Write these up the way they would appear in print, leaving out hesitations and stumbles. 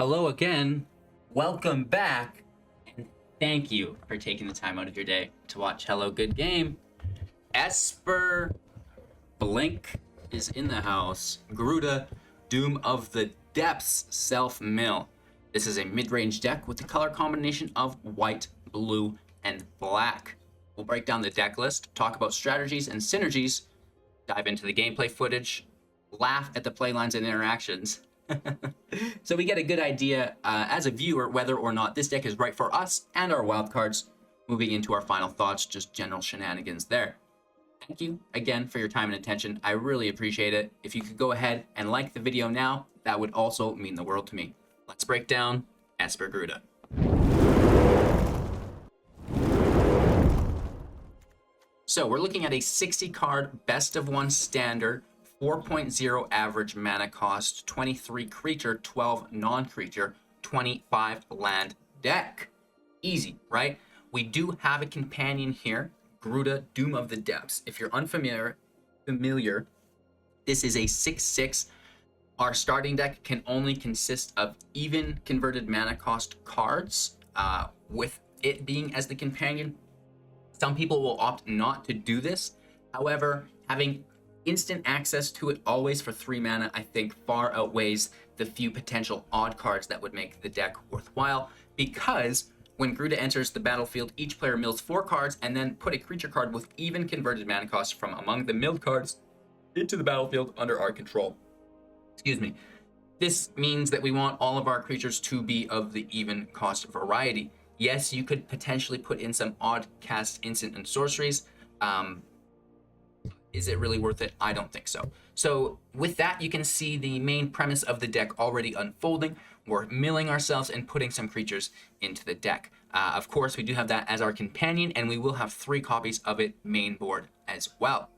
Hello again, welcome back, and thank you for taking the time out of your day to watch Hello Good Game. Esper Blink is in the house. Gyruda, Doom of the Depths, Self-Mill. This is a mid-range deck with the color combination of white, blue, and black. We'll break down the deck list, talk about strategies and synergies, dive into the gameplay footage, laugh at the playlines and interactions, so we get a good idea as a viewer whether or not this deck is right for us and our wildcards. Moving into our final thoughts, just general shenanigans there. Thank you again for your time and attention. I really appreciate it. If you could go ahead and like the video now, that would also mean the world to me. Let's break down Esper Gyruda. So we're looking at a 60 card best of one standard, 4.0 average mana cost, 23 creature, 12 non-creature, 25 land deck. Easy, right? We do have a companion here, Gyruda, Doom of the Depths. If you're unfamiliar, this is a 6/6. Our starting deck can only consist of even converted mana cost cards, with it being as the companion. Some people will opt not to do this. However, having instant access to it always for 3 mana, I think far outweighs the few potential odd cards that would make the deck worthwhile, because when Gyruda enters the battlefield, each player mills 4 cards and then put a creature card with even converted mana cost from among the milled cards into the battlefield under our control. Excuse me. This means that we want all of our creatures to be of the even cost variety. Yes, you could potentially put in some odd cast instant and sorceries. Is it really worth it? I don't think so. So with that, you can see the main premise of the deck already unfolding. We're milling ourselves and putting some creatures into the deck. Of course, we do have that as our companion, and we will have 3 copies of it main board as well.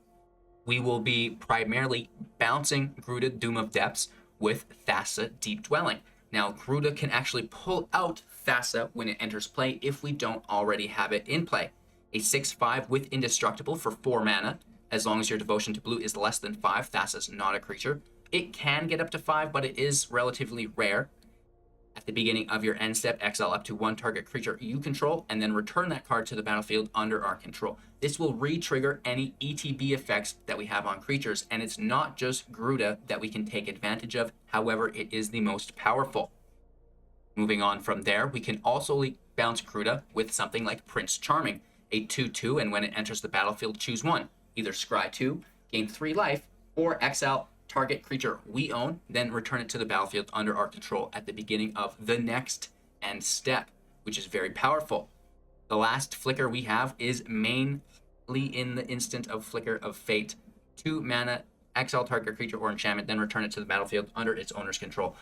We will be primarily bouncing Gyruda, Doom of Depths with Thassa, Deep Dwelling. Now, Gyruda can actually pull out Thassa when it enters play if we don't already have it in play. A 6/5 with Indestructible for 4 mana. As long as your devotion to blue is less than 5, Thassa's not a creature. It can get up to 5, but it is relatively rare. At the beginning of your end step, exile up to 1 target creature you control, and then return that card to the battlefield under our control. This will re-trigger any ETB effects that we have on creatures, and it's not just Gyruda that we can take advantage of. However, it is the most powerful. Moving on from there, we can also bounce Gyruda with something like Prince Charming, a 2/2, and when it enters the battlefield, choose 1. Either scry 2, gain 3 life, or exile target creature we own, then return it to the battlefield under our control at the beginning of the next end step, which is very powerful. The last flicker we have is mainly in the instant of Flicker of Fate. 2 mana, exile target creature or enchantment, then return it to the battlefield under its owner's control.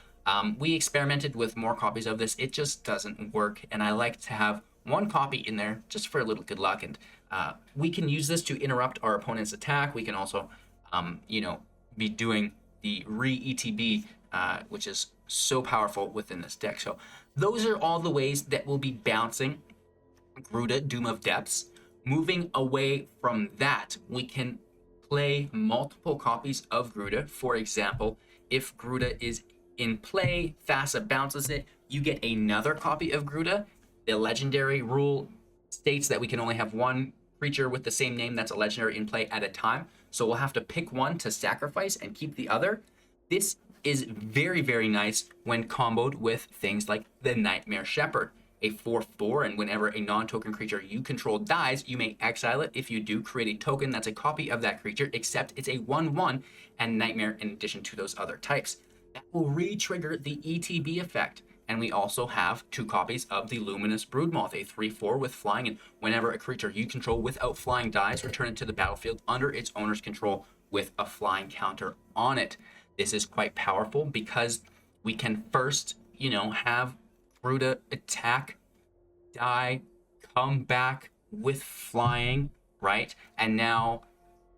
We experimented with more copies of this. It just doesn't work, and I like to have 1 copy in there just for a little good luck, and we can use this to interrupt our opponent's attack. We can also, be doing the re-ETB, which is so powerful within this deck. So those are all the ways that we'll be bouncing Gyruda, Doom of Depths. Moving away from that, we can play multiple copies of Gyruda. For example, if Gyruda is in play, Thassa bounces it, you get another copy of Gyruda. The legendary rule states that we can only have 1 creature with the same name that's a legendary in play at a time. So we'll have to pick 1 to sacrifice and keep the other. This is very, very nice when comboed with things like the Nightmare Shepherd, a 4/4, and whenever a non-token creature you control dies, you may exile it. If you do, create a token that's a copy of that creature, except it's a 1/1 and Nightmare in addition to those other types. That will re-trigger the ETB effect. And we also have 2 copies of the Luminous Broodmoth, a 3/4 with flying, and whenever a creature you control without flying dies, return it to the battlefield under its owner's control with a flying counter on it. This is quite powerful because we can first, have Gyruda attack, die, come back with flying, right? And now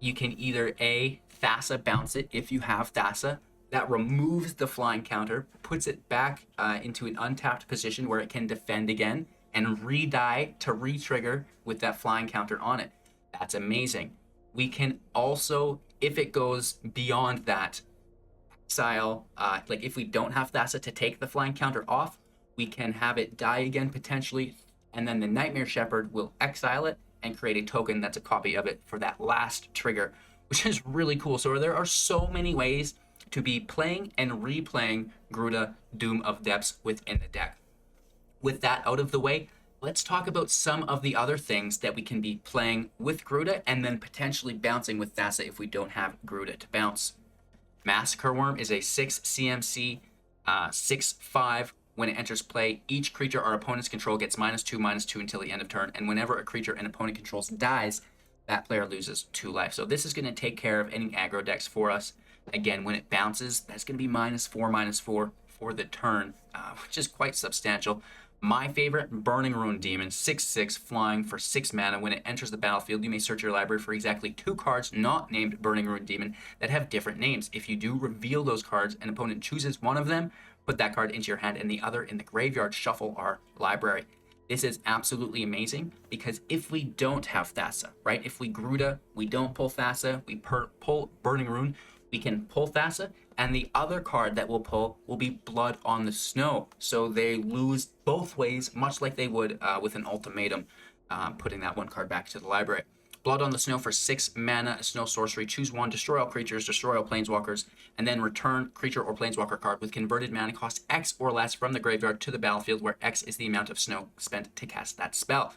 you can either Thassa bounce it if you have Thassa. That removes the flying counter, puts it back into an untapped position where it can defend again, and re-die to re-trigger with that flying counter on it. That's amazing. We can also, if it goes beyond that, exile, like if we don't have Thassa to take the flying counter off, we can have it die again potentially, and then the Nightmare Shepherd will exile it and create a token that's a copy of it for that last trigger, which is really cool. So there are so many ways to be playing and replaying Gyruda, Doom of Depths within the deck. With that out of the way, let's talk about some of the other things that we can be playing with Gyruda and then potentially bouncing with Thassa if we don't have Gyruda to bounce. Massacre Wurm is a 6 CMC, 6/5. When it enters play, each creature our opponents control gets -2/-2 until the end of turn, and whenever a creature an opponent controls dies, that player loses 2 life. So this is going to take care of any aggro decks for us. Again, when it bounces, that's going to be -4/-4 for the turn, which is quite substantial. My favorite, Burning-Rune Demon, 6/6, flying for 6 mana. When it enters the battlefield, you may search your library for exactly 2 cards not named Burning-Rune Demon that have different names. If you do reveal those cards, an opponent chooses one of them, put that card into your hand and the other in the graveyard, shuffle our library. This is absolutely amazing because if we don't have Thassa, right? If we Gyruda, we don't pull Thassa, we pull Burning-Rune, we can pull Thassa, and the other card that we'll pull will be Blood on the Snow. So they lose both ways, much like they would with an ultimatum, putting that one card back to the library. Blood on the Snow for 6 mana, a snow sorcery. Choose one, destroy all creatures, destroy all planeswalkers, and then return creature or planeswalker card with converted mana cost X or less from the graveyard to the battlefield, where X is the amount of snow spent to cast that spell.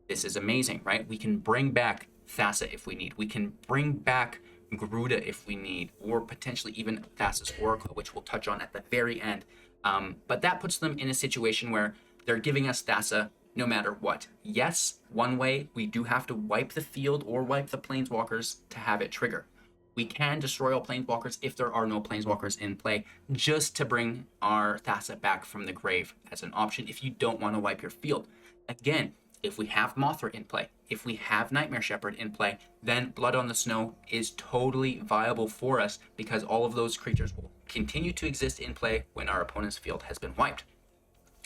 This is amazing, right? We can bring back Thassa if we need. We can bring back Gyruda if we need, or potentially even Thassa's Oracle, which we'll touch on at the very end. But that puts them in a situation where they're giving us Thassa no matter what. Yes, one way, we do have to wipe the field or wipe the planeswalkers to have it trigger. We can destroy all planeswalkers if there are no planeswalkers in play, just to bring our Thassa back from the grave as an option if you don't want to wipe your field. Again, if we have Mothra in play, if we have Nightmare Shepherd in play, then Blood on the Snow is totally viable for us because all of those creatures will continue to exist in play when our opponent's field has been wiped.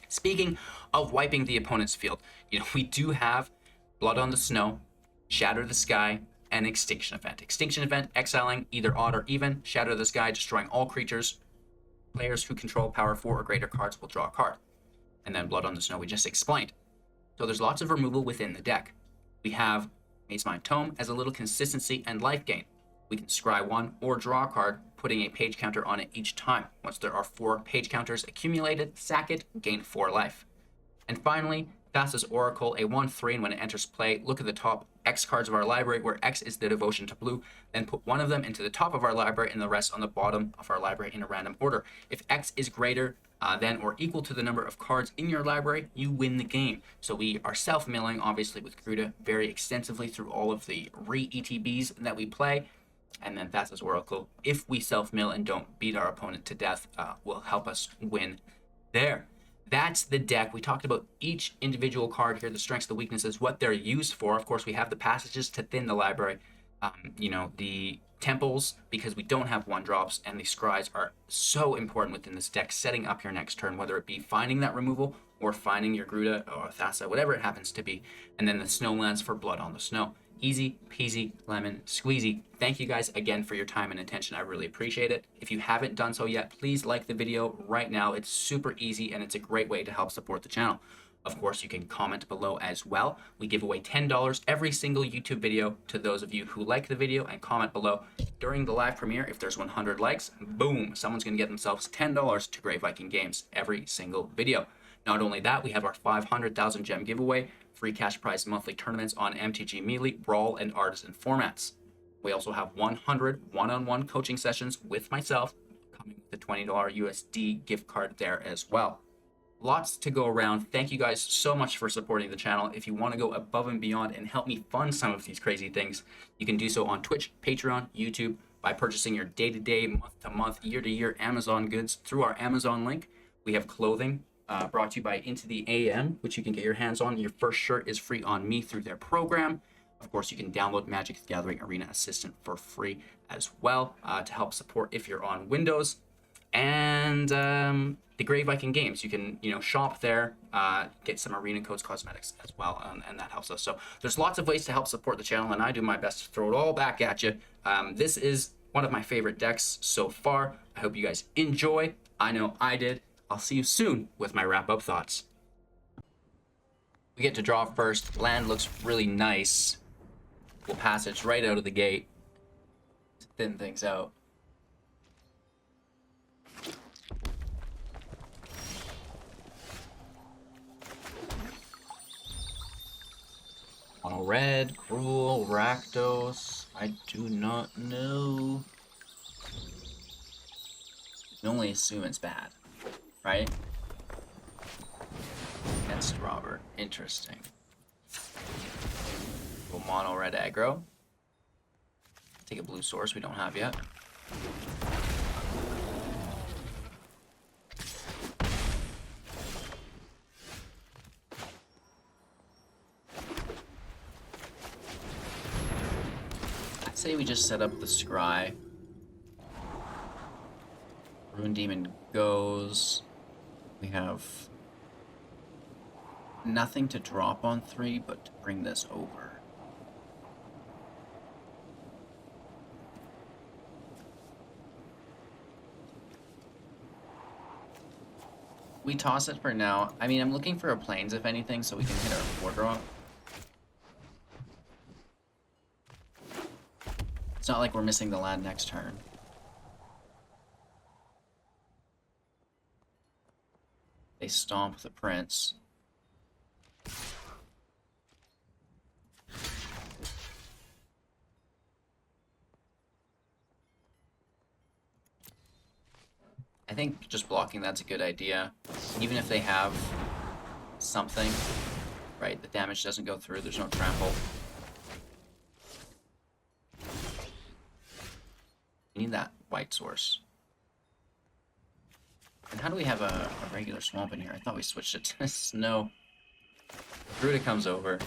Speaking of wiping the opponent's field, we do have Blood on the Snow, Shatter the Sky, and Extinction Event. Extinction Event, exiling either odd or even. Shatter the Sky, destroying all creatures. Players who control power 4 or greater cards will draw a card. And then Blood on the Snow we just explained. So there's lots of removal within the deck. We have Mazemind Tome as a little consistency and life gain. We can scry 1 or draw a card, putting a page counter on it each time. Once there are 4 page counters accumulated, sack it, gain 4 life. And finally, Thassa's Oracle, a 1/3, and when it enters play, look at the top X cards of our library, where X is the devotion to blue, then put one of them into the top of our library and the rest on the bottom of our library in a random order. If X is greater than or equal to the number of cards in your library, you win the game. So we are self-milling, obviously, with Gyruda very extensively through all of the re-ETBs that we play. And then Thassa's Oracle, if we self-mill and don't beat our opponent to death, will help us win there. That's the deck. We talked about each individual card here, the strengths, the weaknesses, what they're used for. Of course, we have the passages to thin the library. The temples, because we don't have 1-drops, and the scries are so important within this deck, setting up your next turn, whether it be finding that removal or finding your Gyruda or Thassa, whatever it happens to be. And then the Snowlands for Blood on the Snow. Easy peasy lemon squeezy. Thank you guys again for your time and attention. I really appreciate it. If you haven't done so yet, please like the video right now. It's super easy and it's a great way to help support the channel. Of course, you can comment below as well. We give away $10 every single YouTube video to those of you who like the video and comment below. During the live premiere, if there's 100 likes, boom, someone's going to get themselves $10 to Grey Viking Games every single video. Not only that, we have our 500,000 gem giveaway, free cash prize monthly tournaments on MTG Melee, Brawl, and Artisan formats. We also have 100 one-on-one coaching sessions with myself, coming with a $20 USD gift card there as well. Lots to go around. Thank you guys so much for supporting the channel. If you want to go above and beyond and help me fund some of these crazy things, you can do so on Twitch, Patreon, YouTube, by purchasing your day-to-day, month-to-month, year-to-year Amazon goods through our Amazon link. We have clothing brought to you by Into the AM, which you can get your hands on. Your first shirt is free on me through their program. Of course, you can download Magic the Gathering Arena Assistant for free as well to help support if you're on Windows. And the Grey Viking Games, you can shop there, get some arena codes, cosmetics as well, and that helps us. So there's lots of ways to help support the channel, and I do my best to throw it all back at you. This is one of my favorite decks so far. I hope you guys enjoy. I know I did. I'll see you soon with my wrap-up thoughts. We get to draw first. Land looks really nice. We'll Passage right out of the gate to thin things out. Mono red, Cruel, Rakdos. I do not know. You can only assume it's bad, right? Against Robert. Interesting. Go mono red aggro. Take a blue source we don't have yet. I'd say we just set up the scry. Rune Demon goes. We have nothing to drop on 3, but to bring this over. We toss it for now. I mean, I'm looking for a plains, if anything, so we can hit our 4-drop. It's not like we're missing the land next turn. They stomp the prince. I think just blocking that's a good idea. Even if they have something, right? The damage doesn't go through, there's no trample. We need that white source. And how do we have a regular swamp in here? I thought we switched it to snow. Gyruda comes over.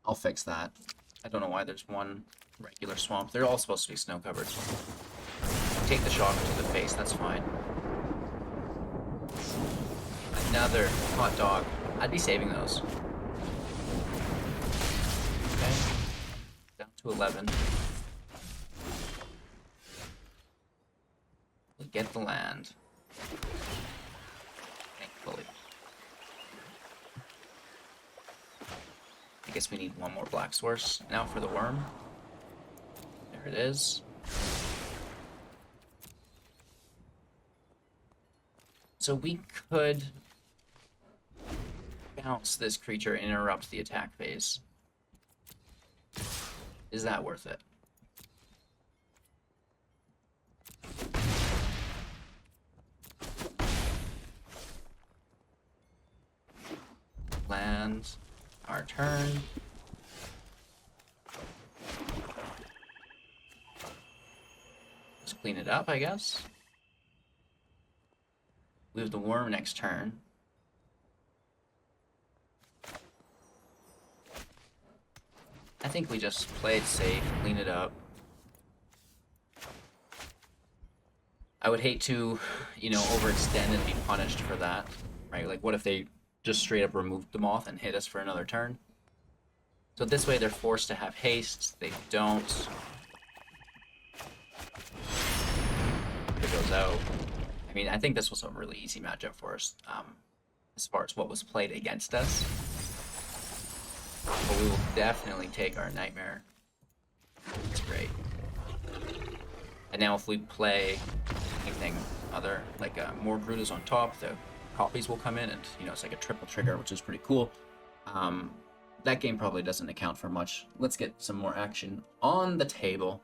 I'll fix that. I don't know why there's one regular swamp. They're all supposed to be snow covered. Take the shock to the face, that's fine. Another hot dog. I'd be saving those. Okay. Down to 11. We get the land. Thankfully. I guess we need one more black source now for the worm. There it is. So we could bounce this creature and interrupt the attack phase. Is that worth it? Land. Our turn. Let's clean it up, I guess. We have the worm next turn. I think we just play it safe, clean it up. I would hate to, you know, overextend and be punished for that, right? Like, what if they just straight up removed the moth and hit us for another turn? So this way they're forced to have haste. They don't. It goes out. I mean, I think this was a really easy matchup for us, as far as what was played against us. But we will definitely take our nightmare. It's great. And now if we play anything other, like more Gyrudas on top, the copies will come in, and you know, it's like a triple trigger, which is pretty cool. That game probably doesn't account for much. Let's get some more action on the table.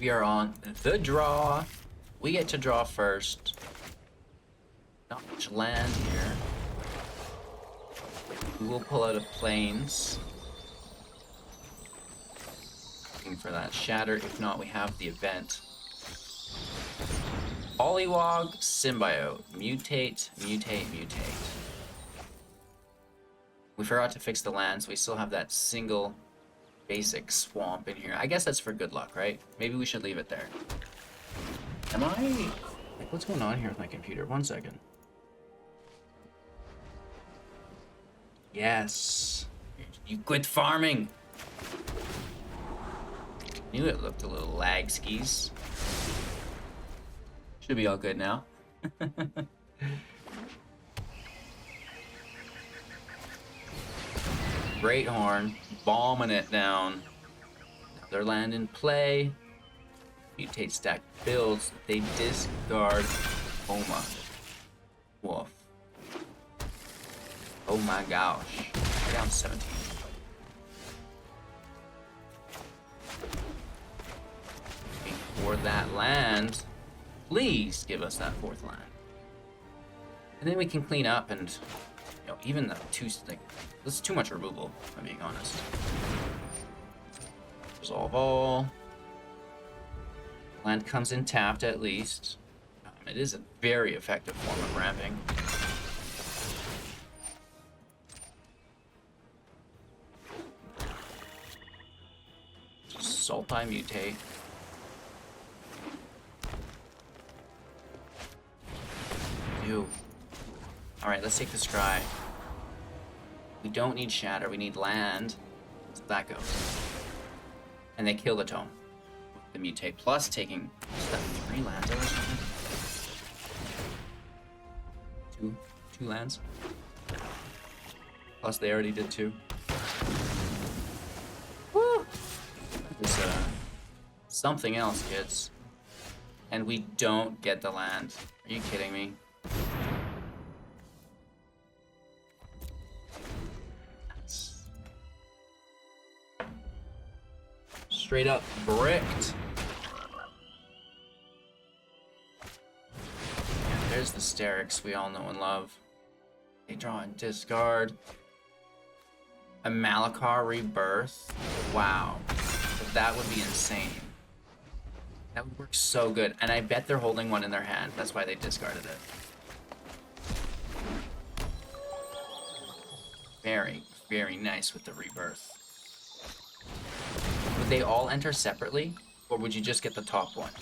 We are on the draw. We get to draw first. Not much land here. We will pull out a plains. Looking for that shatter. If not, we have the event. Poliwag, Symbiote. Mutate, mutate, mutate. We forgot to fix the land, so we still have that single basic swamp in here. I guess that's for good luck, right? Maybe we should leave it there. Am I... like, what's going on here with my computer? 1 second. Yes. You quit farming. Knew it looked a little lag skis. Should be all good now. Great Horn, bombing it down. Another land in play. Mutate stack builds. They discard Oma. Wolf. Oh my gosh. Down 17. For that land, please give us that 4th land. And then we can clean up and, you know, even the this is too much removal, if I'm being honest. Resolve all. Land comes in tapped at least. It is a very effective form of ramping. Sultai mutate. Ew. Alright, let's take the scry. We don't need shatter, we need land. So that goes. And they kill the tome. The mutate plus taking that 3 lands over something. Two lands. Plus they already did 2. Woo! This is something else, kids. And we don't get the land. Are you kidding me? Straight up bricked. And there's the Sterix we all know and love. They draw and discard. A Malakar Rebirth. Wow. That would be insane. That would work so good. And I bet they're holding one in their hand. That's why they discarded it. Very, very nice with the Rebirth. Would they all enter separately? Or would you just get the top one?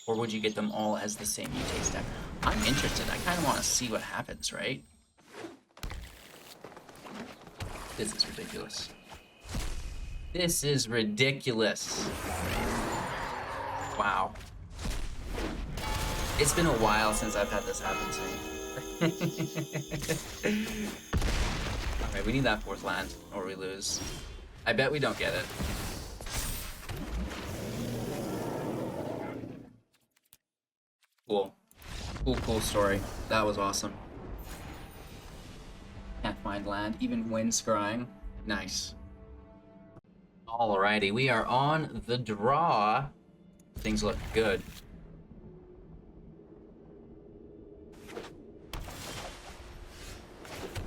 Or would you get them all as the same mutate stack? I'm interested. I kind of want to see what happens, right? This is ridiculous. This is ridiculous. Wow. It's been a while since I've had this happen to me. Alright, we need that 4th land, or we lose. I bet we don't get it. Cool. Cool story. That was awesome. Can't find land, even when scrying. Nice. Alrighty, we are on the draw. Things look good.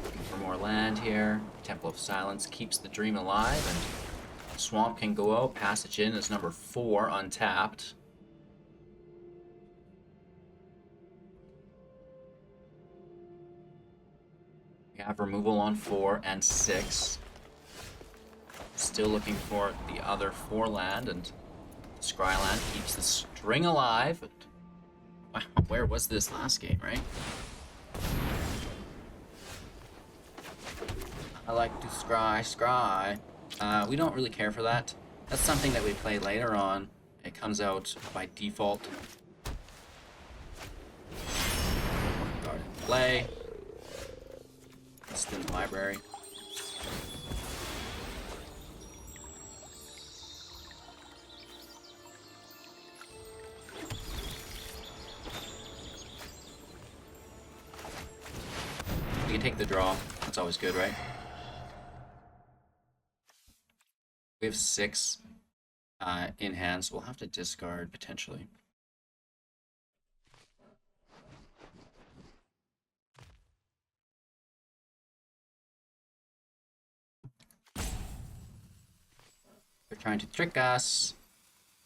Looking for more land here. Temple of Silence keeps the dream alive, and Swamp can go out. Passage in is number 4 untapped. We have removal on 4 and 6. Still looking for the other 4 land, and Scryland keeps the string alive. And, wow, where was this last game, right? I like to scry. We don't really care for that. That's something that we play later on. It comes out by default. Guard in play. Instant library. You can take the draw. That's always good, right? We have 6 in hand, so we'll have to discard potentially. They're trying to trick us.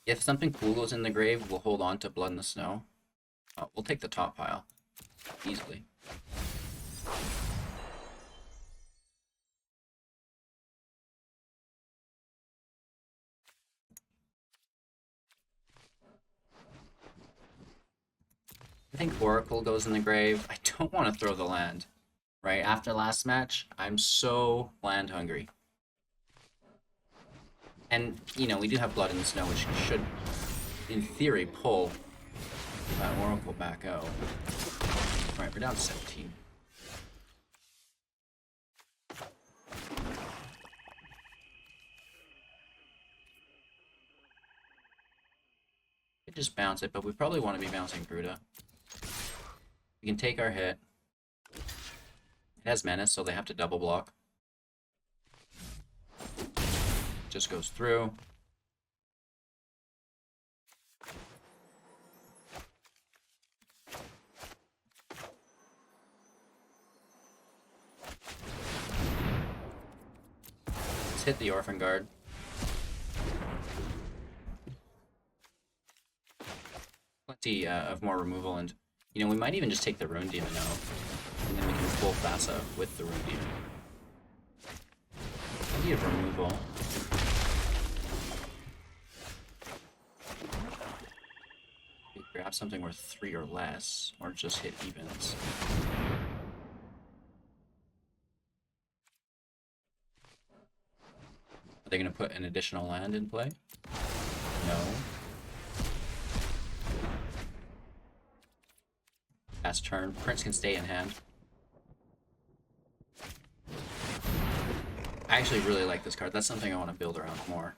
If something cool goes in the grave, we'll hold on to Blood in the Snow. We'll take the top pile easily. I think Oracle goes in the grave. I don't want to throw the land. right after last match. I'm so land hungry. And, you know, we do have Blood in the Snow, which should, in theory, pull that Oracle back out. Alright, we're down to 17. We just bounce it, but we probably want to be bouncing Gyruda. We can take our hit. It has Menace, so they have to double block. Just goes through. Let's hit the Orphan Guard. Plenty of more removal, and you know, we might even just take the Rune Demon now, and then we can pull Thassa with the Rune Demon. Plenty of removal. We grab something worth 3 or less, or just hit evens. Are they going to put an additional land in play? No. Last turn. Prince can stay in hand. I actually really like this card. That's something I want to build around more.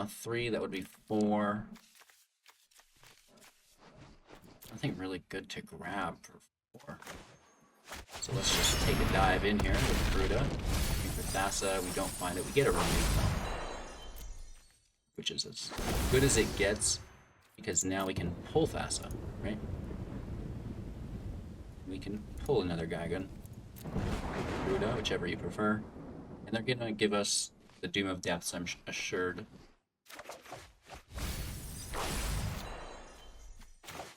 3, that would be 4. Nothing really good to grab for 4. So let's just take a dive in here with Gyruda. For Thassa, we don't find it. We get a Rune Demon, which is as good as it gets, because now we can pull Thassa, right? We can pull another Gygun, Gyruda, whichever you prefer, and they're gonna give us the Doom of Depths, I'm assured.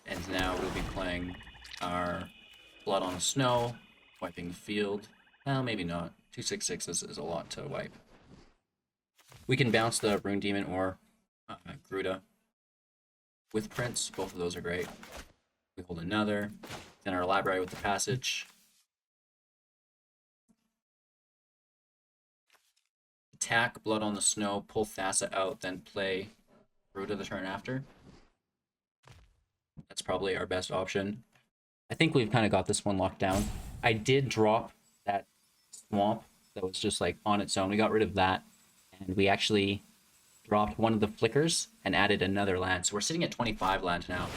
And now we'll be playing our Blood on the Snow, wiping the field. Well, maybe not. 2/6/6 is a lot to wipe. We can bounce the Rune Demon or Gyruda with Prince. Both of those are great. We hold another. Then our library with the Passage. Attack Blood on the Snow, pull Thassa out, then play Gyruda the turn after. That's probably our best option. I think we've kind of got this one locked down. I did drop that swamp that was just like on its own. We got rid of that, and we actually dropped one of the flickers and added another land. So we're sitting at 25 land now.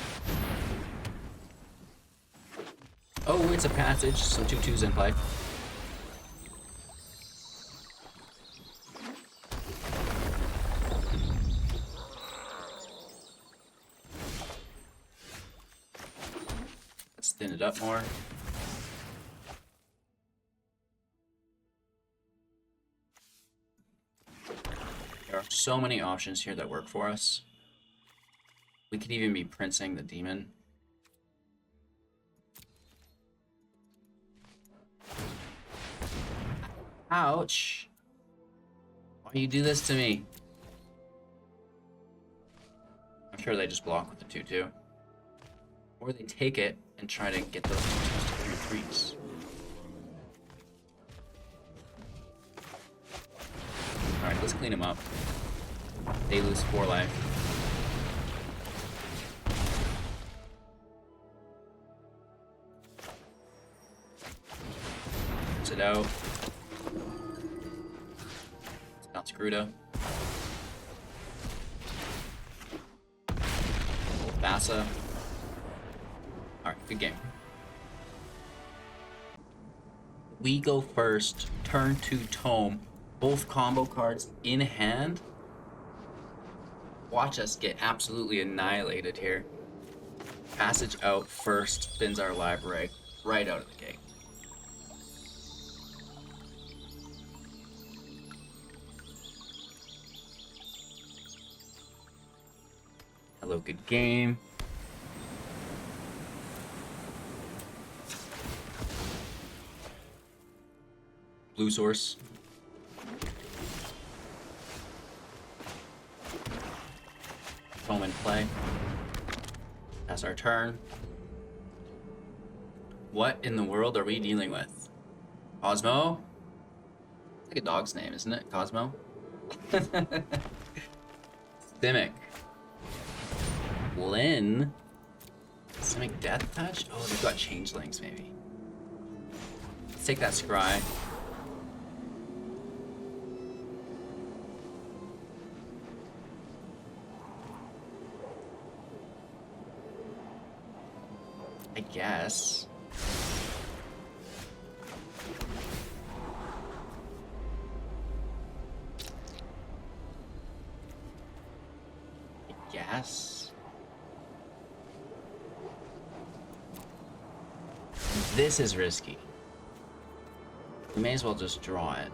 Oh, it's a Passage. Some 2/2s in play. Let's thin it up more. There are so many options here that work for us. We could even be Princing the Demon. Ouch! Why do you do this to me? I'm sure they just block with the 2/2. Or they take it and try to get those 2/2s to 3/3s. Alright, let's clean them up. They lose 4 life. Rinse it out. Let's bounce Gyruda. Thassa. Alright, good game. We go first. Turn 2 Tome. Both combo cards in hand. Watch us get absolutely annihilated here. Passage out first, spins our library right out of the gate. Hello, good game. Blue source. Tome in play. That's our turn. What in the world are we dealing with? Cosmo? It's like a dog's name, isn't it? Cosmo? Simic. Lynn? Simic Death Touch? Oh, they've got changelings, maybe. Let's take that Scry. I guess. This is risky. We may as well just draw it.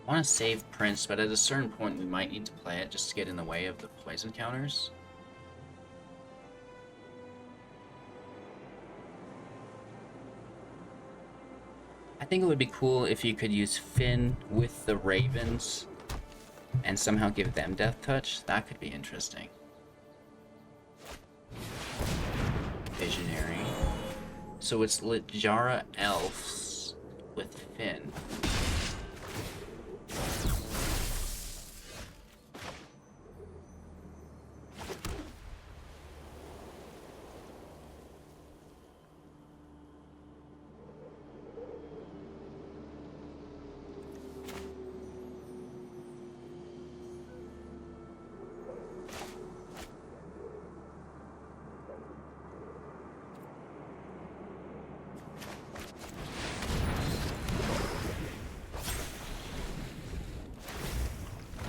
I want to save Prince, but at a certain point we might need to play it just to get in the way of the poison counters. I think it would be cool if you could use Finn with the Ravens and somehow give them Death Touch. That could be interesting. Visionary. So it's Littjara Elves with Finn.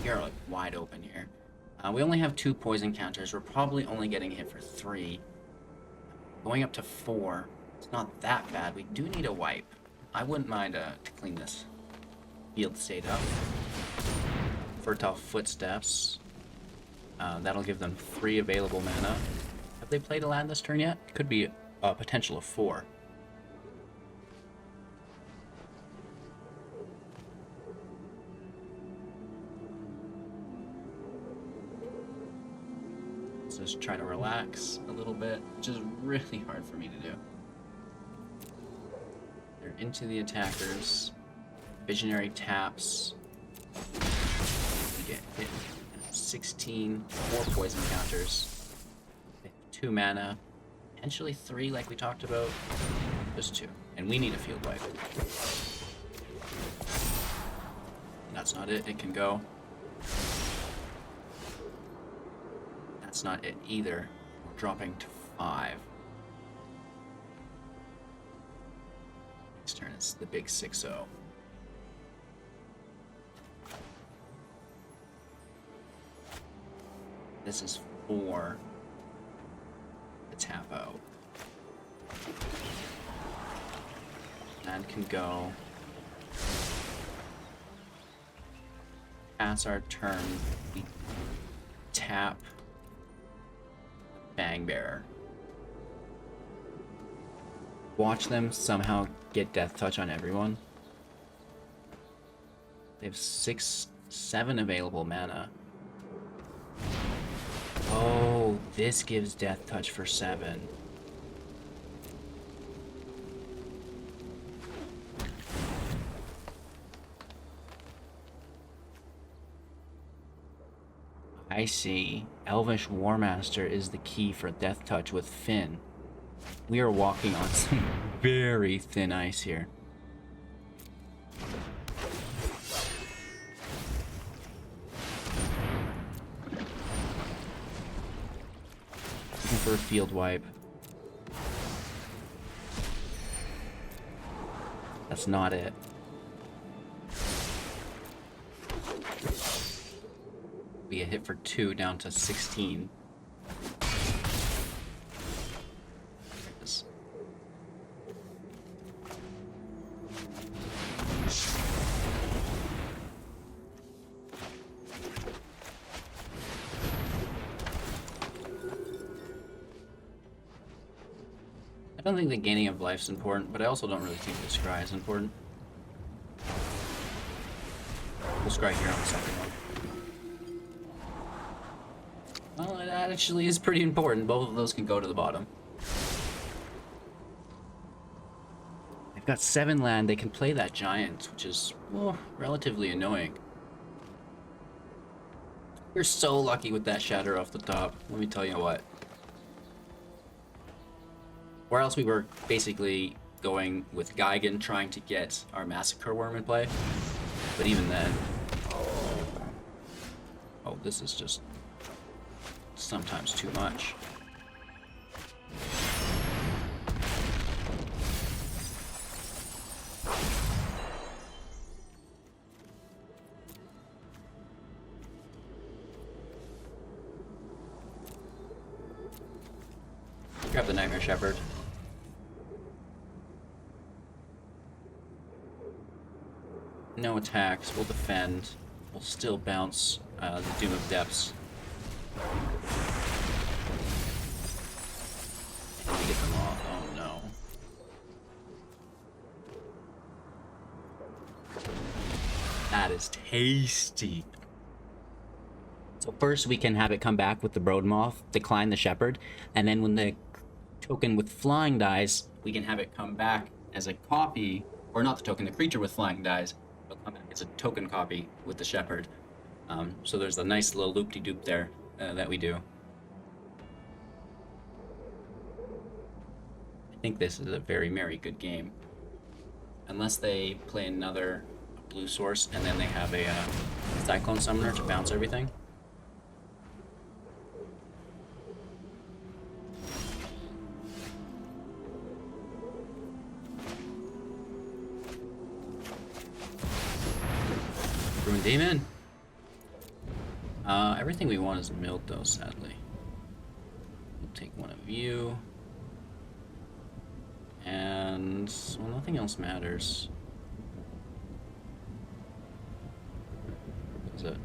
You're like wide open here. We only have 2 poison counters. We're probably only getting hit for 3. Going up to 4. It's not that bad. We do need a wipe. I wouldn't mind to clean this field state up. Fertile Footsteps. That'll give them 3 available mana. Have they played a land this turn yet? Could be a potential of 4. Just try to relax a little bit, which is really hard for me to do. They're into the attackers. Visionary taps. We get hit. 16, 4 poison counters. 2 mana. Potentially 3 like we talked about. Just 2. And we need a field wipe. That's not it. It can go. That's not it either. We're dropping to 5. Next turn is the big 6-0. This is 4. The Tapo. And can go. Pass our turn. We tap Bang Bearer. Watch them somehow get Death Touch on everyone. They have 7 available mana. Oh, this gives Death Touch for 7. I see. Elvish Warmaster is the key for Death Touch with Finn. We are walking on some very thin ice here. Looking for a field wipe. That's not it. Be a hit for 2 down to 16. I don't think the gaining of life's important, but I also don't really think the scry is important. We'll scry here on the second one. Well, That actually is pretty important. Both of those can go to the bottom. They've got 7 land. They can play that giant, which is relatively annoying. We're so lucky with that shatter off the top. Let me tell you what. Or else we were basically going with Gigan trying to get our Massacre Wurm in play. But even then... Oh, this is just sometimes too much. Grab the Nightmare Shepherd. No attacks, we'll defend. We'll still bounce the Doom of Depths. And we get them off. Oh no. That is tasty. So first we can have it come back with the Broodmoth, decline the Shepherd, and then when the token with flying dies, we can have it come back as a copy, or not the token, the creature with flying dies, but come back as a token copy with the Shepherd. So there's a nice little loop-de-doop there that we do. I think this is a very, very good game. Unless they play another blue source and then they have a Cyclone Summoner to bounce everything. Rune Demon. Everything we want is milled though, sadly. We'll take one of you. And well, nothing else matters. What is it?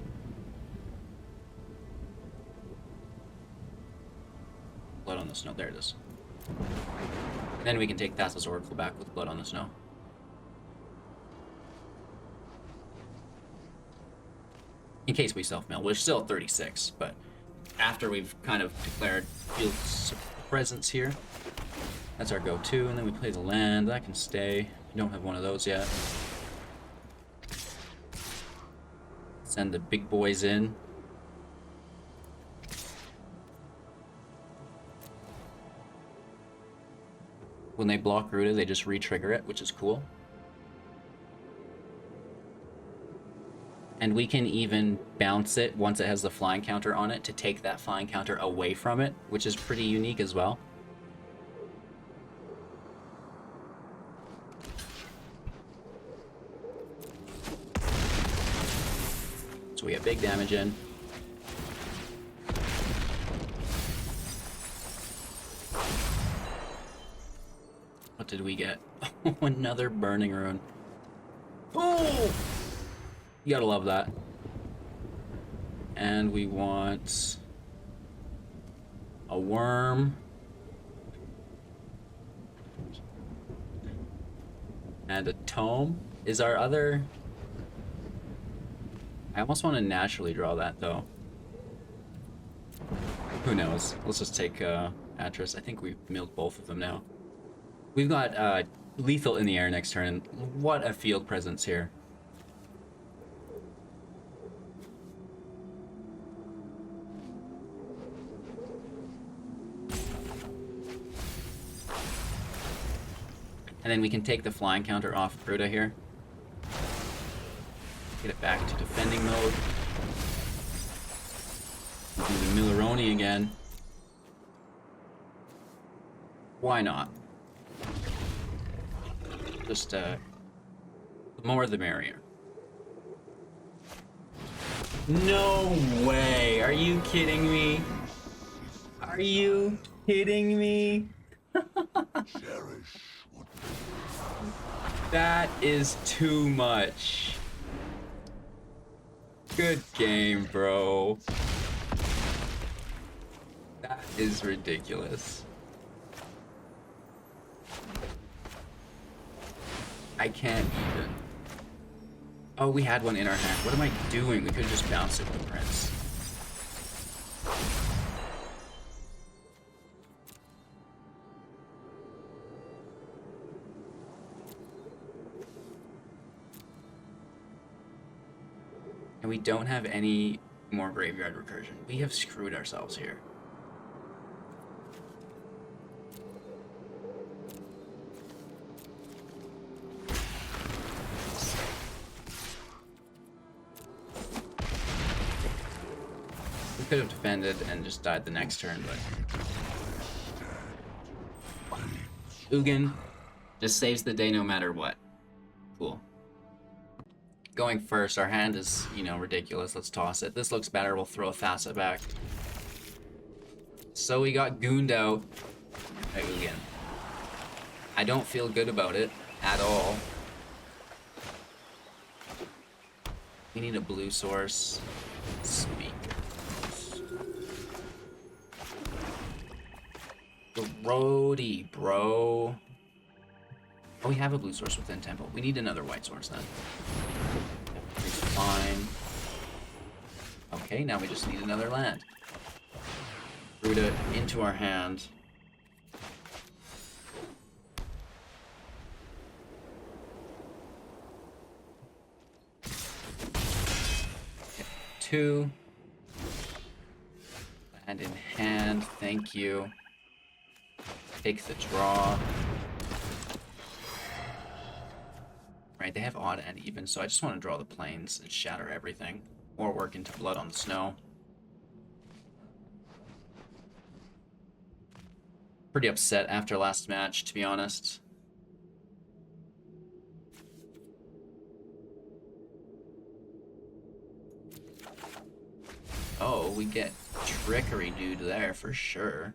Blood on the Snow. There it is. Then we can take Thassa's Oracle back with Blood on the Snow. In case we self-mill, we're still at 36, but after we've kind of declared field presence here, that's our go-to, and then we play the land. That can stay. We don't have one of those yet. Send the big boys in. When they block Gyruda, they just re-trigger it, which is cool. And we can even bounce it once it has the flying counter on it to take that flying counter away from it, which is pretty unique as well. So we have big damage in. What did we get? Another Burning-Rune. Oh! You gotta love that. And we want a worm. And a tome. Is our other... I almost want to naturally draw that though. Who knows? Let's just take Atris. I think we've milled both of them now. We've got lethal in the air next turn. What a field presence here. And then we can take the flying counter off Gyruda here. Get it back to defending mode. Do the Milleroni again. Why not? Just, the more the merrier. No way! Are you kidding me? Are you kidding me? That is too much. Good game, bro. That is ridiculous. I can't even. Oh, we had one in our hand. What am I doing? We could have just bounced it with the prince. we don't have any more graveyard recursion. We have screwed ourselves here. We could have defended and just died the next turn, but Ugin just saves the day no matter what. Cool. Going first, our hand is, you know, ridiculous. Let's toss it. This looks better. We'll throw Thassa back. So we got gooned out by Ugin. I don't feel good about it at all. We need a blue source. Speakers. Grody, bro. Oh, we have a blue source within Temple. We need another white source then. It's fine. Okay, now we just need another land. Gyruda into our hand. Okay, 2. Land in hand, thank you. Take the draw. Right, they have odd and even, so I just want to draw the planes and shatter everything. Or work into blood on the snow. Pretty upset after last match, to be honest. Oh, we get trickery dude there for sure.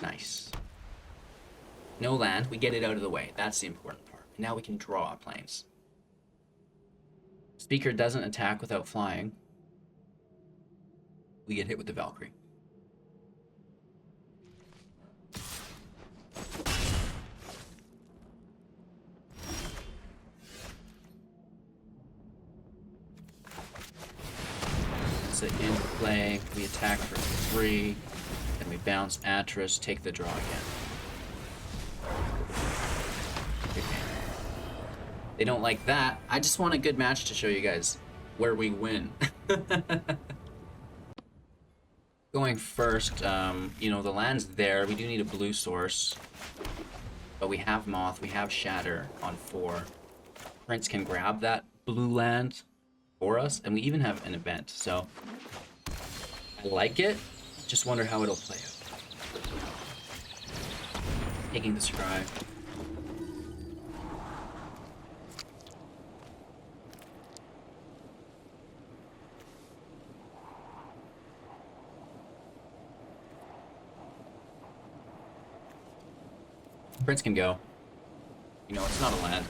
Nice. No land, we get it out of the way. That's the important part. Now we can draw planes. Speaker doesn't attack without flying. We get hit with the Valkyrie. So in play, we attack for 3, then we bounce Atris, take the draw again. They don't like that. I just want a good match to show you guys where we win. Going first, you know, the land's there. We do need a blue source. But we have Moth, we have Shatter on 4. Prince can grab that blue land for us, and we even have an event. So, I like it. Just wonder how it'll play out. Taking the Scribe. Prince can go. You know, it's not a land.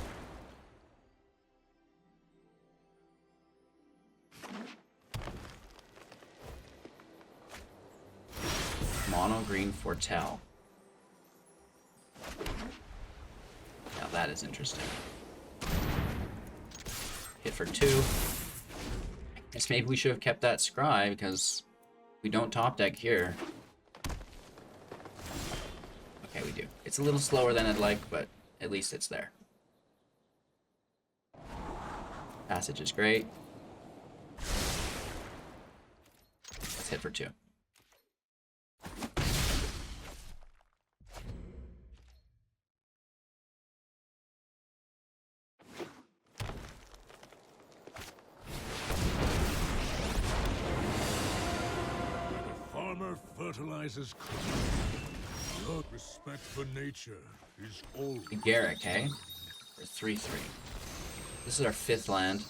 Mono green Foretell. Now that is interesting. Hit for 2. I guess maybe we should have kept that Scry because we don't top deck here. Okay, we do. It's a little slower than I'd like, but at least it's there. Passage is great. Let's hit for 2. The farmer fertilizes crops. Your respect for nature is all. Garrick, eh? For 3/3. This is our 5th land.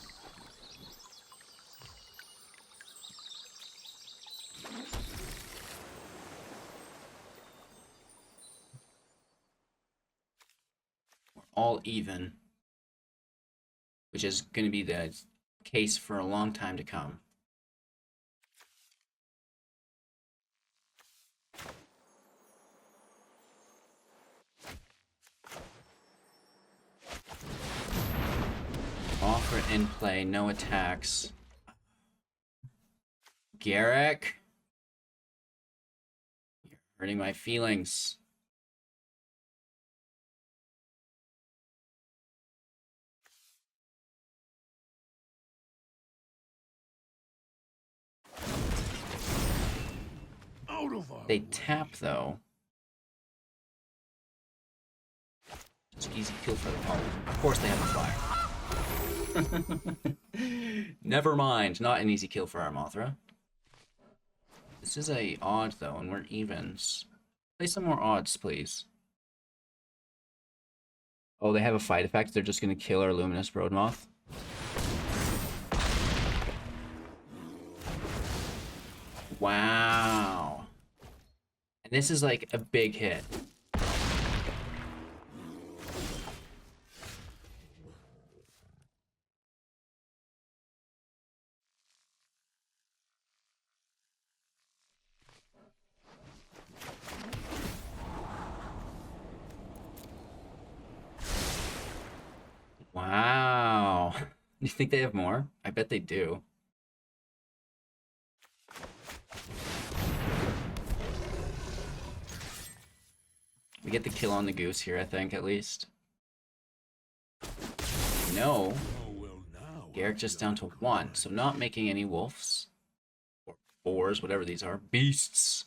We're all even, which is going to be the case for a long time to come. Offer it in play, no attacks. Garrick, you're hurting my feelings. out of our They way. tap though. It's an easy kill for them. Oh, of course they have a fire. Never mind, not an easy kill for our Mothra. This is a odd though, and we're evens. Play some more odds, please. Oh, they have a fight effect. They're just gonna kill our Luminous Broodmoth. Wow. And this is like a big hit. Wow. You think they have more? I bet they do. We get the kill on the goose here, I think, at least. No. Oh, well, now Garrick just down to 1, so not making any wolves. Or boars, whatever these are. Beasts.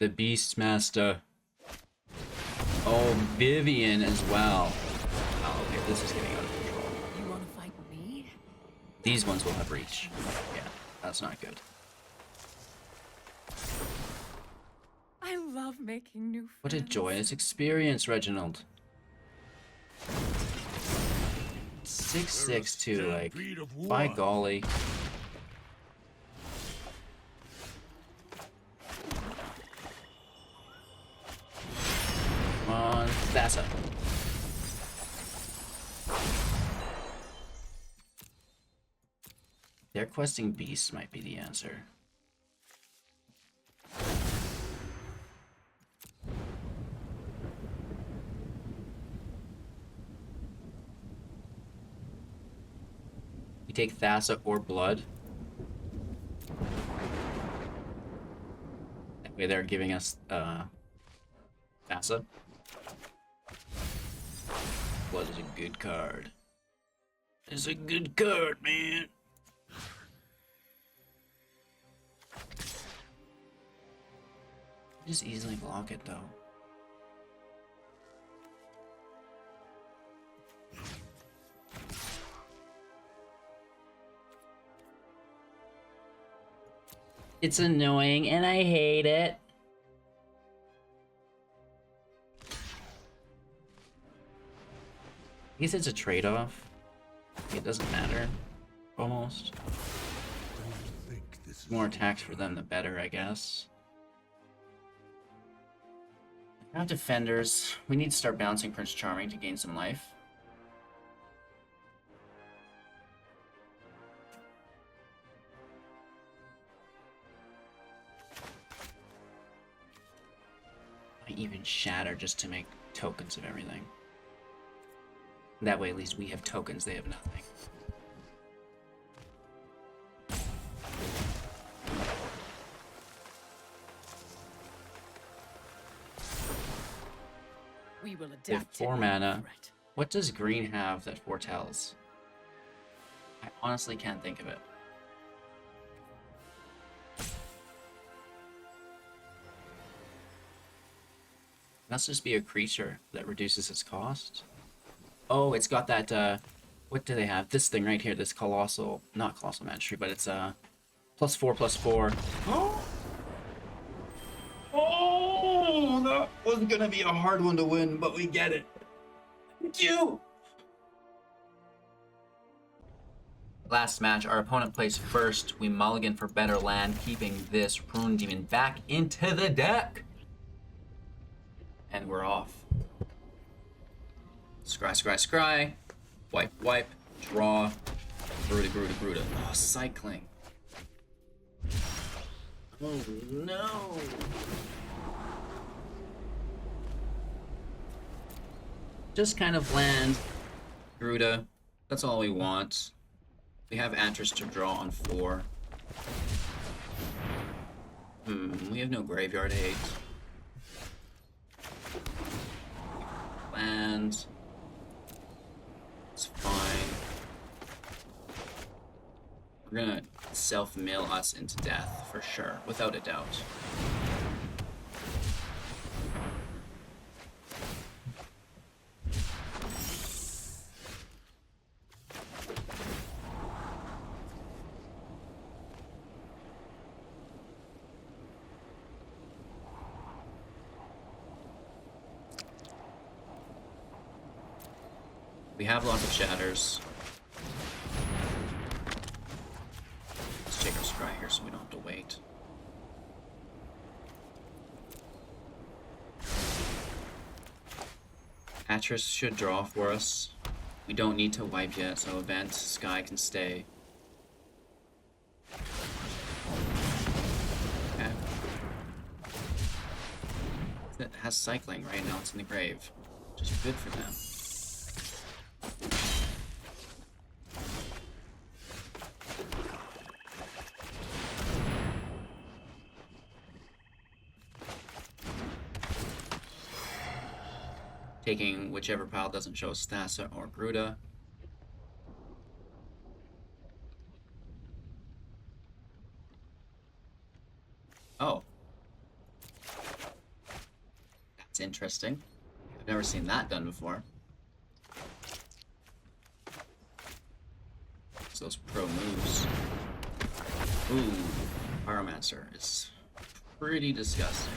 The Beast Master. Oh, Vivian as well. Oh, okay, this is getting out of control. You want to fight me? These ones will have reach. Yeah, that's not good. I love making new friends. What a joyous experience, Reginald. 662, like, stampede of war. by golly. Come on, Thassa. Their questing beasts might be the answer. We take Thassa or Blood. That way they're giving us Thassa. Blood is a good card. It's a good card, man. Just easily block it though. It's annoying and I hate it. I guess it's a trade-off. It doesn't matter. Almost. Don't think this is More attacks for them, the better, I guess. Now defenders. We need to start bouncing Prince Charming to gain some life. I even shatter just to make tokens of everything. That way at least we have tokens, they have nothing. We will They have adapt to 4 any mana. threat. What does green have that foretells? I honestly can't think of it. Must just be a creature that reduces its cost. Oh, it's got that, what do they have? This thing right here, this colossal, not colossal magistrate, but it's, +4/+4. Oh, that wasn't gonna be a hard one to win, but we get it. Thank you! Last match, our opponent plays first. We mulligan for better land, keeping this Rune Demon back into the deck. And we're off. Scry, scry, scry. Wipe, wipe. Draw. Gyruda, Gyruda, Gyruda. Oh, cycling. Oh, no. Just kind of land. Gyruda. That's all we want. We have Atris to draw on 4. We have no graveyard hate. Land. It's fine. We're gonna self-mill us into death, for sure, without a doubt. We have lots of shatters. Let's take our scry here so we don't have to wait. Atris should draw for us. We don't need to wipe yet, so Event, Sky can stay. Okay. It has cycling right now, it's in the grave. Which is good for them. Taking whichever pile doesn't show us Thassa or Gyruda. Oh. That's interesting. I've never seen that done before. So those pro moves. Ooh, Pyromancer is pretty disgusting.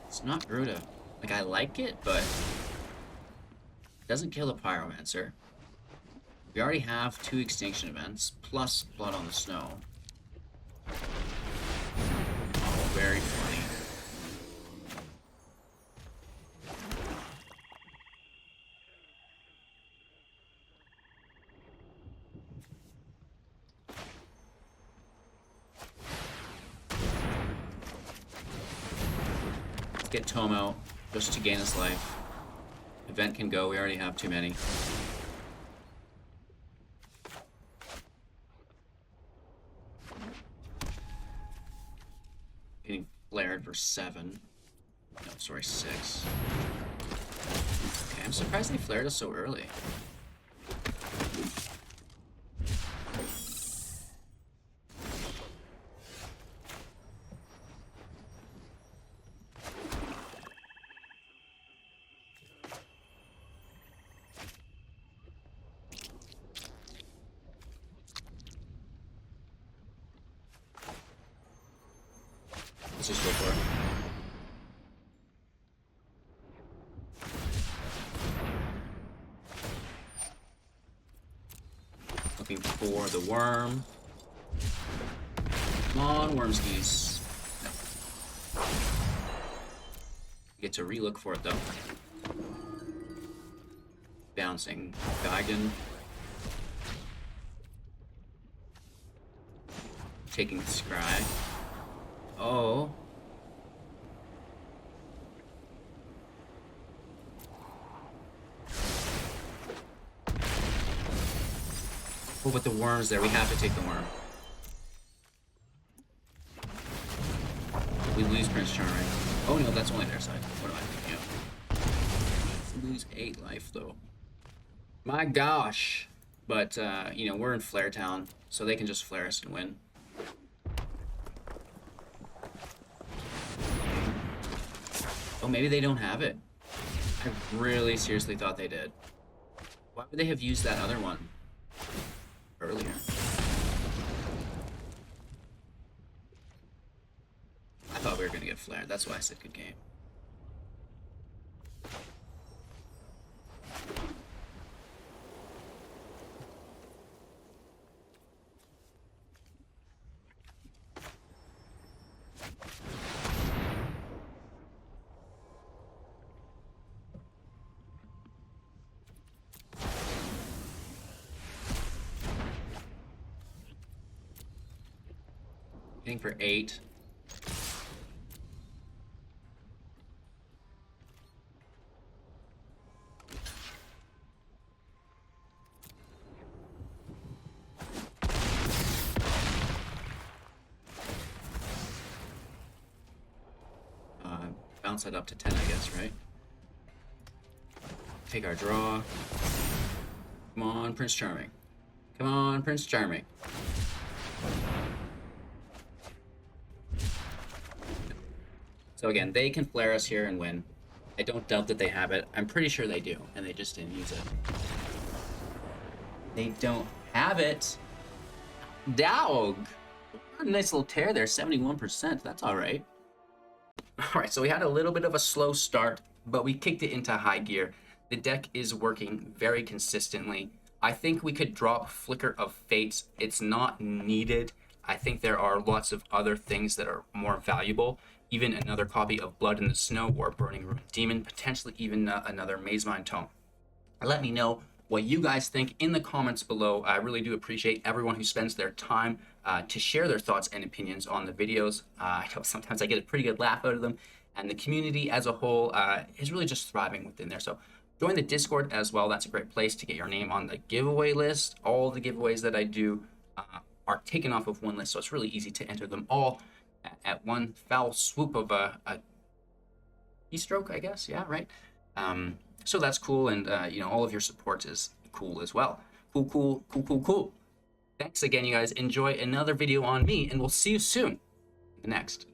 It's not Gyruda. Like, I like it, but it doesn't kill the Pyromancer. We already have 2 Extinction Events, plus Blood on the Snow. Oh, very funny. Get Tome out, just to gain his life. Event can go, we already have too many. Getting flared for 7. No, sorry, 6. Okay, I'm surprised they flared us so early. Let's just go for it. Looking for the worm. Come on, Wormskis. No. Get to relook for it though. Bouncing Geigen. Taking the scry. Oh. Oh, but the worm's there. We have to take the worm. We lose Prince Charming. Oh no, that's only their side. What am I thinking of? We lose 8 life though. My gosh. But, you know, we're in Flare Town, so they can just flare us and win. Oh, maybe they don't have it. I really seriously thought they did. Why would they have used that other one earlier? I thought we were going to get flared. That's why I said good game. Hitting for 8. bounce that up to 10, I guess, right? Take our draw. Come on, Prince Charming. Come on, Prince Charming. So again, they can flare us here and win. I don't doubt that they have it. I'm pretty sure they do, and they just didn't use it. They don't have it. Dog. Nice little tear there, 71%. That's all right. All right, so we had a little bit of a slow start, but we kicked it into high gear. The deck is working very consistently. I think we could drop Flicker of Fates. It's not needed. I think there are lots of other things that are more valuable. Even another copy of Blood in the Snow or Burning-Rune Demon, potentially even another Mazemind Tome. Let me know what you guys think in the comments below. I really do appreciate everyone who spends their time to share their thoughts and opinions on the videos. I know sometimes I get a pretty good laugh out of them, and the community as a whole is really just thriving within there. So join the Discord as well. That's a great place to get your name on the giveaway list. All the giveaways that I do are taken off of one list, so it's really easy to enter them all at one foul swoop of a keystroke, I guess. Yeah, right. So that's cool, and you know, all of your support is cool as well. Cool. Thanks again, you guys. Enjoy another video on me, and we'll see you soon in the next.